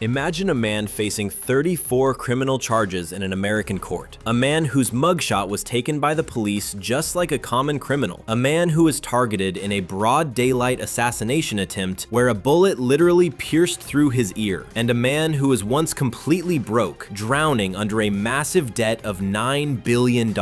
Imagine a man facing 34 criminal charges in an American court. A man whose mugshot was taken by the police just like a common criminal. A man who was targeted in a broad daylight assassination attempt where a bullet literally pierced through his ear. And a man who was once completely broke, drowning under a massive debt of $9 billion.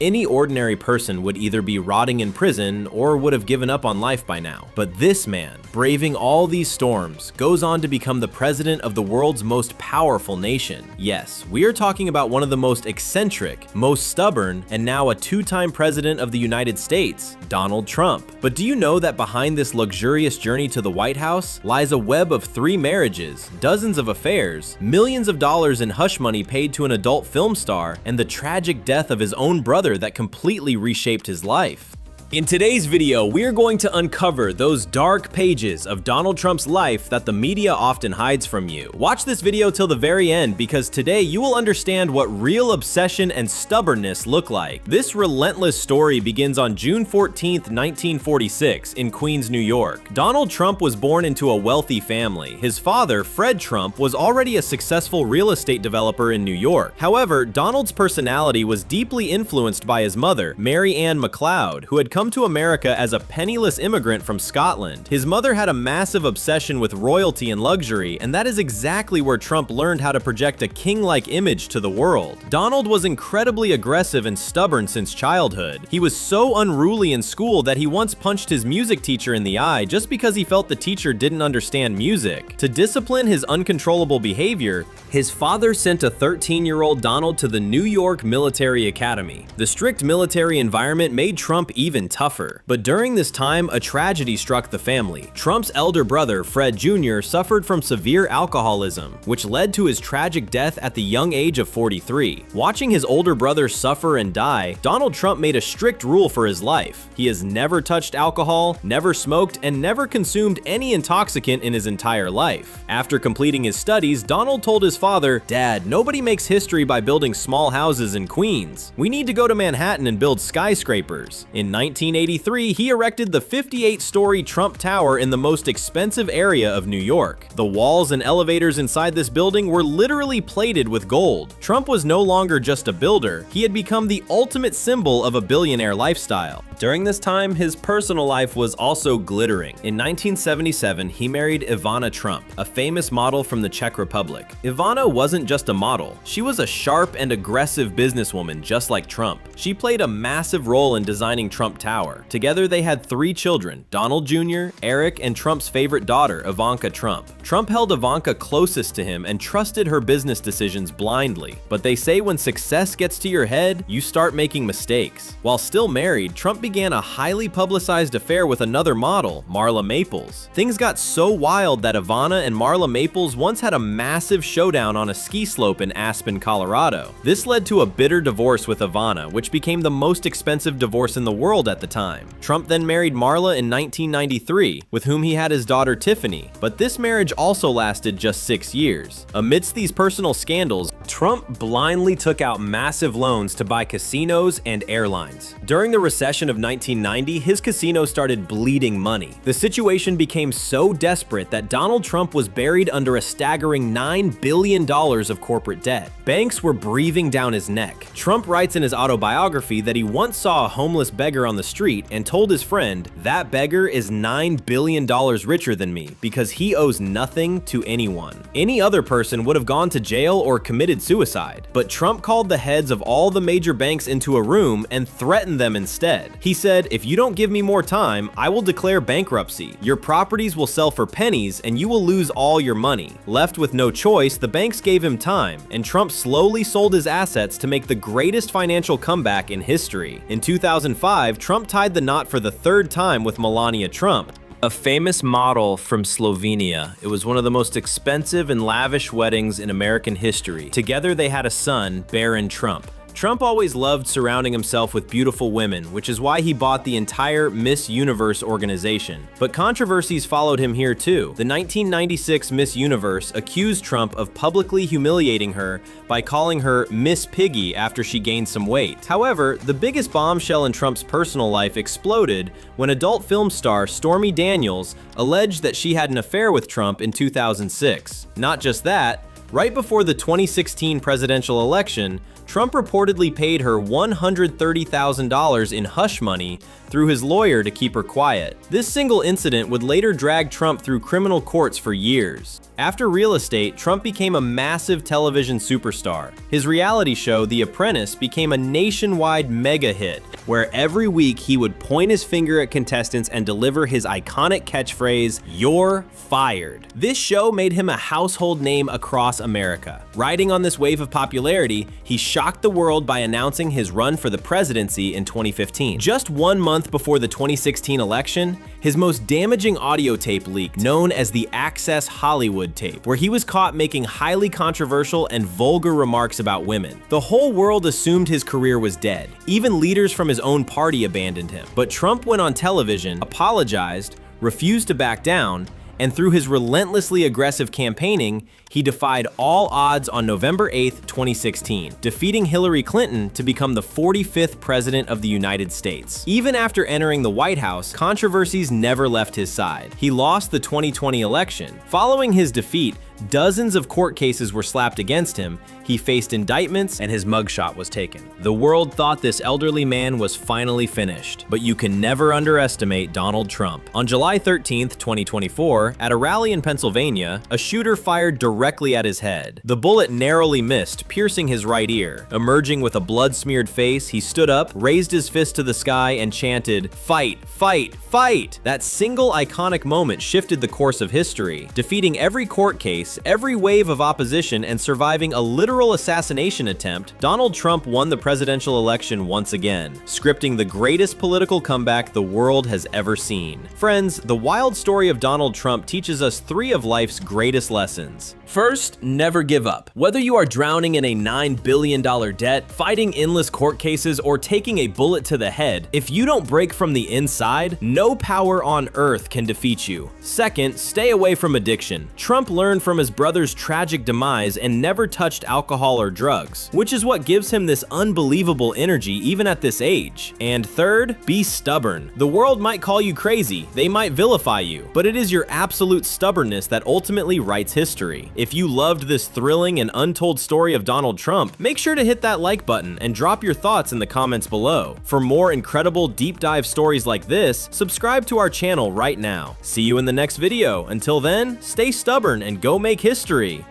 Any ordinary person would either be rotting in prison or would have given up on life by now. But this man, braving all these storms, goes on to become the president of the world's most powerful nation. Yes, we are talking about one of the most eccentric, most stubborn, and now a two-time president of the United States, Donald Trump. But do you know that behind this luxurious journey to the White House lies a web of 3 marriages, dozens of affairs, millions of dollars in hush money paid to an adult film star, and the tragic death of his own brother that completely reshaped his life? In today's video, we're going to uncover those dark pages of Donald Trump's life that the media often hides from you. Watch this video till the very end because today you will understand what real obsession and stubbornness look like. This relentless story begins on June 14th, 1946 in Queens, New York. Donald Trump was born into a wealthy family. His father, Fred Trump, was already a successful real estate developer in New York. However, Donald's personality was deeply influenced by his mother, Mary Ann McLeod, who had come to America as a penniless immigrant from Scotland. His mother had a massive obsession with royalty and luxury, and that is exactly where Trump learned how to project a king-like image to the world. Donald was incredibly aggressive and stubborn since childhood. He was so unruly in school that he once punched his music teacher in the eye just because he felt the teacher didn't understand music. To discipline his uncontrollable behavior, his father sent a 13-year-old Donald to the New York Military Academy. The strict military environment made Trump even tougher. But during this time, a tragedy struck the family. Trump's elder brother, Fred Jr., suffered from severe alcoholism, which led to his tragic death at the young age of 43. Watching his older brother suffer and die, Donald Trump made a strict rule for his life. He has never touched alcohol, never smoked, and never consumed any intoxicant in his entire life. After completing his studies, Donald told his father, "Dad, nobody makes history by building small houses in Queens. We need to go to Manhattan and build skyscrapers." In 1983, he erected the 58-story Trump Tower in the most expensive area of New York. The walls and elevators inside this building were literally plated with gold. Trump was no longer just a builder, he had become the ultimate symbol of a billionaire lifestyle. During this time, his personal life was also glittering. In 1977, he married Ivana Trump, a famous model from the Czech Republic. Ivana wasn't just a model, she was a sharp and aggressive businesswoman just like Trump. She played a massive role in designing Trump Tower. Together, they had 3 children, Donald Jr., Eric, and Trump's favorite daughter, Ivanka Trump. Trump held Ivanka closest to him and trusted her business decisions blindly. But they say when success gets to your head, you start making mistakes. While still married, Trump began a highly publicized affair with another model, Marla Maples. Things got so wild that Ivana and Marla Maples once had a massive showdown on a ski slope in Aspen, Colorado. This led to a bitter divorce with Ivana, which became the most expensive divorce in the world at the time. Trump then married Marla in 1993, with whom he had his daughter Tiffany, but this marriage also lasted just 6 years. Amidst these personal scandals, Trump blindly took out massive loans to buy casinos and airlines. During the recession of 1990, his casino started bleeding money. The situation became so desperate that Donald Trump was buried under a staggering $9 billion of corporate debt. Banks were breathing down his neck. Trump writes in his autobiography that he once saw a homeless beggar on the street and told his friend, "That beggar is $9 billion richer than me because he owes nothing to anyone." Any other person would have gone to jail or committed suicide, but Trump called the heads of all the major banks into a room and threatened them instead. He said, "If you don't give me more time, I will declare bankruptcy. Your properties will sell for pennies and you will lose all your money." Left with no choice, the banks gave him time, and Trump slowly sold his assets to make the greatest financial comeback in history. In 2005, Trump tied the knot for the 3rd time with Melania Trump, a famous model from Slovenia. It was one of the most expensive and lavish weddings in American history. Together they had a son, Barron Trump. Trump always loved surrounding himself with beautiful women, which is why he bought the entire Miss Universe organization. But controversies followed him here too. The 1996 Miss Universe accused Trump of publicly humiliating her by calling her Miss Piggy after she gained some weight. However, the biggest bombshell in Trump's personal life exploded when adult film star Stormy Daniels alleged that she had an affair with Trump in 2006. Not just that, right before the 2016 presidential election, Trump reportedly paid her $130,000 in hush money through his lawyer to keep her quiet. This single incident would later drag Trump through criminal courts for years. After real estate, Trump became a massive television superstar. His reality show, The Apprentice, became a nationwide mega hit, where every week he would point his finger at contestants and deliver his iconic catchphrase, "You're fired." This show made him a household name across America. Riding on this wave of popularity, he shocked the world by announcing his run for the presidency in 2015. Just 1 month before the 2016 election, his most damaging audio tape leaked, known as the Access Hollywood tape, where he was caught making highly controversial and vulgar remarks about women. The whole world assumed his career was dead. Even leaders from his own party abandoned him. But Trump went on television, apologized, refused to back down, and through his relentlessly aggressive campaigning, he defied all odds on November 8, 2016, defeating Hillary Clinton to become the 45th president of the United States. Even after entering the White House, controversies never left his side. He lost the 2020 election. Following his defeat, dozens of court cases were slapped against him, he faced indictments, and his mugshot was taken. The world thought this elderly man was finally finished, but you can never underestimate Donald Trump. On July 13, 2024, at a rally in Pennsylvania, a shooter fired directly at his head. The bullet narrowly missed, piercing his right ear. Emerging with a blood-smeared face, he stood up, raised his fist to the sky, and chanted, "Fight, fight, fight!" That single iconic moment shifted the course of history, defeating every court case, every wave of opposition, and surviving a literal assassination attempt. Donald Trump won the presidential election once again, scripting the greatest political comeback the world has ever seen. Friends, the wild story of Donald Trump teaches us 3 of life's greatest lessons. First, never give up. Whether you are drowning in a $9 billion debt, fighting endless court cases, or taking a bullet to the head, if you don't break from the inside, no power on earth can defeat you. Second, stay away from addiction. Trump learned from his brother's tragic demise and never touched alcohol or drugs, which is what gives him this unbelievable energy even at this age. And third, be stubborn. The world might call you crazy, they might vilify you, but it is your absolute stubbornness that ultimately writes history. If you loved this thrilling and untold story of Donald Trump, make sure to hit that like button and drop your thoughts in the comments below. For more incredible deep dive stories like this, subscribe to our channel right now. See you in the next video. Until then, stay stubborn and go make history.